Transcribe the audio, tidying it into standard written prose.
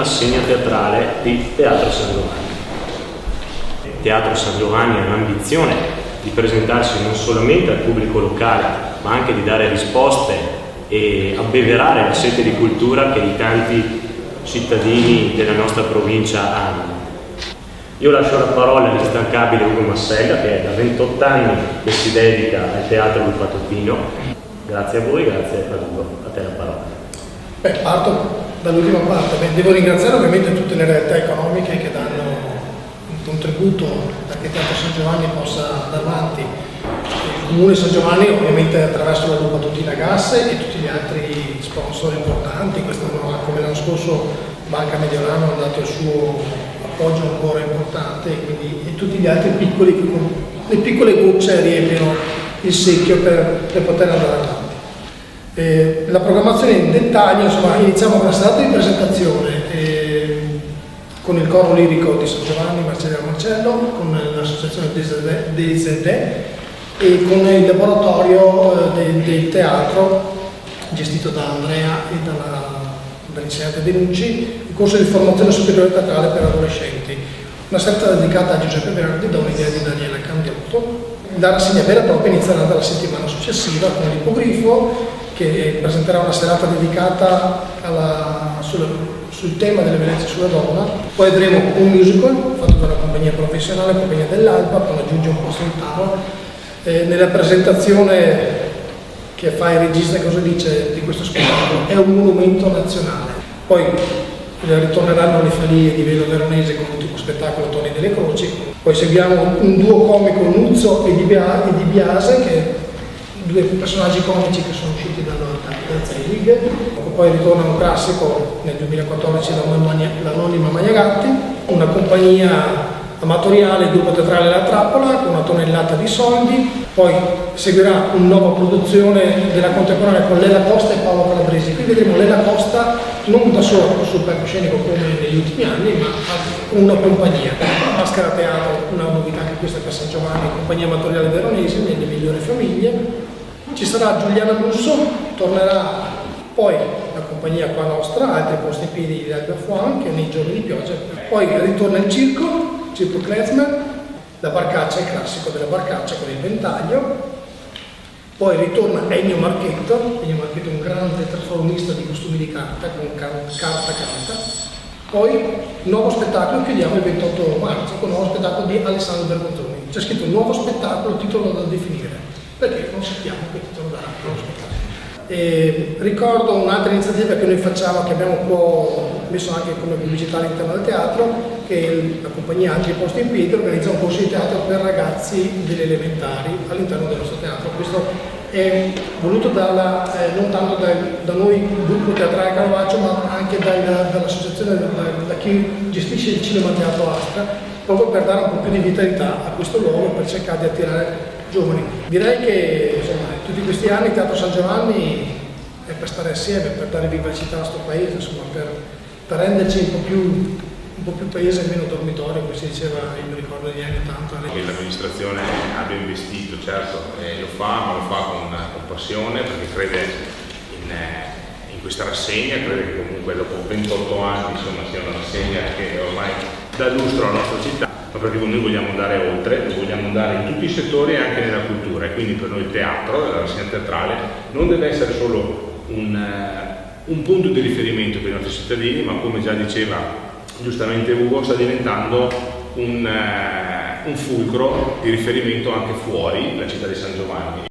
rassegna teatrale di Teatro San Giovanni. Il Teatro San Giovanni ha l'ambizione di presentarsi non solamente al pubblico locale, ma anche di dare risposte e abbeverare la sete di cultura che i tanti cittadini della nostra provincia hanno. Io lascio la parola all'instancabile Ugo Massella, che è da 28 anni che si dedica al teatro del Patotino. Grazie a voi, grazie a Ugo. A te la parola. Parto dall'ultima parte. Devo ringraziare ovviamente tutte le realtà economiche che danno un contributo perché Teatro San Giovanni possa andare avanti. Il Comune San Giovanni ovviamente attraverso la Lupa Tutina Gas e tutti gli altri sponsor importanti. Quest'anno, come l'anno scorso, Banca Mediolano ha dato il suo appoggio ancora importante e tutti gli altri piccoli che con le piccole gocce riempiono il secchio per poter andare avanti. La programmazione in dettaglio, insomma, iniziamo con la serata di presentazione con il coro lirico di San Giovanni, Marcello, con l'associazione DZD e con il laboratorio del teatro gestito da Andrea e dall'insegnante Denucci, il corso di formazione superiore teatrale per adolescenti. Una serata dedicata a Giuseppe Verdi da un'idea di Daniela Candiotto. La rassegna vera e propria inizierà dalla settimana successiva con l'Ipogrifo, che presenterà una serata dedicata sul tema delle violenze sulla donna. Poi avremo un musical fatto da una compagnia professionale, Compagnia dell'Alba, con aggiunge un posto in tavola. Nella presentazione che fa il regista, cosa dice di questo spettacolo? È un monumento nazionale. Poi ritorneranno le famiglie di Velo Veronese con l'ultimo spettacolo Toni delle Croci. Poi seguiamo un duo comico, Nuzzo e Di Biase, che due personaggi comici che sono usciti dalla Zelig. Poi ritorna un classico nel 2014, l'Anonima Magnagatti, una compagnia amatoriale, il gruppo teatrale La Trappola, con una tonnellata di soldi. Poi seguirà una nuova produzione della contemporanea con Lela Costa e Paolo Calabresi. Qui vedremo Lela Costa non da solo sul palcoscenico come negli ultimi anni, ma con una compagnia. Maschera Teatro, una novità che questa per San Giovanni, compagnia amatoriale veronese, nelle migliori famiglie. Ci sarà Giuliana Busso, tornerà poi la compagnia qua nostra, altri posti in piedi di Alba Fuan, che nei giorni di pioggia. Poi ritorna il circo Klezmer, la barcaccia, il classico della barcaccia con il ventaglio. Poi ritorna Ennio Marchetto è un grande trasformista di costumi di carta, con carta. Poi nuovo spettacolo, chiudiamo il 28 marzo con un nuovo spettacolo di Alessandro Bergontoni. C'è scritto un nuovo spettacolo, titolo da definire, perché non sappiamo che titolo darà lo spettacolo. Ricordo un'altra iniziativa che noi facciamo, che abbiamo un po' messo anche come pubblicità all'interno del teatro, che la compagnia Altri Posti in Piedi organizza un corso di teatro per ragazzi delle elementari all'interno del nostro teatro. Questo è voluto non tanto da noi, gruppo teatrale Caravaggio, ma anche dall'associazione, da chi gestisce il Cinema Teatro Astra, proprio per dare un po' più di vitalità a questo luogo, per cercare di attirare giovani. Direi che insomma, tutti questi anni Teatro San Giovanni è per stare assieme, per dare vivacità a questo paese, insomma, per renderci un po' più paese e meno dormitorio, come si diceva, io mi ricordo negli anni 80. L'amministrazione abbia investito, certo, lo fa, ma lo fa con passione, perché crede in questa rassegna, crede che comunque dopo 28 anni insomma, sia una rassegna che ormai dà lustro alla nostra città, ma perché noi vogliamo andare oltre, vogliamo andare in tutti i settori e anche nella cultura, e quindi per noi il teatro, la rassegna teatrale, non deve essere solo un punto di riferimento per i nostri cittadini, ma come già diceva giustamente Ugo, sta diventando un fulcro di riferimento anche fuori la città di San Giovanni,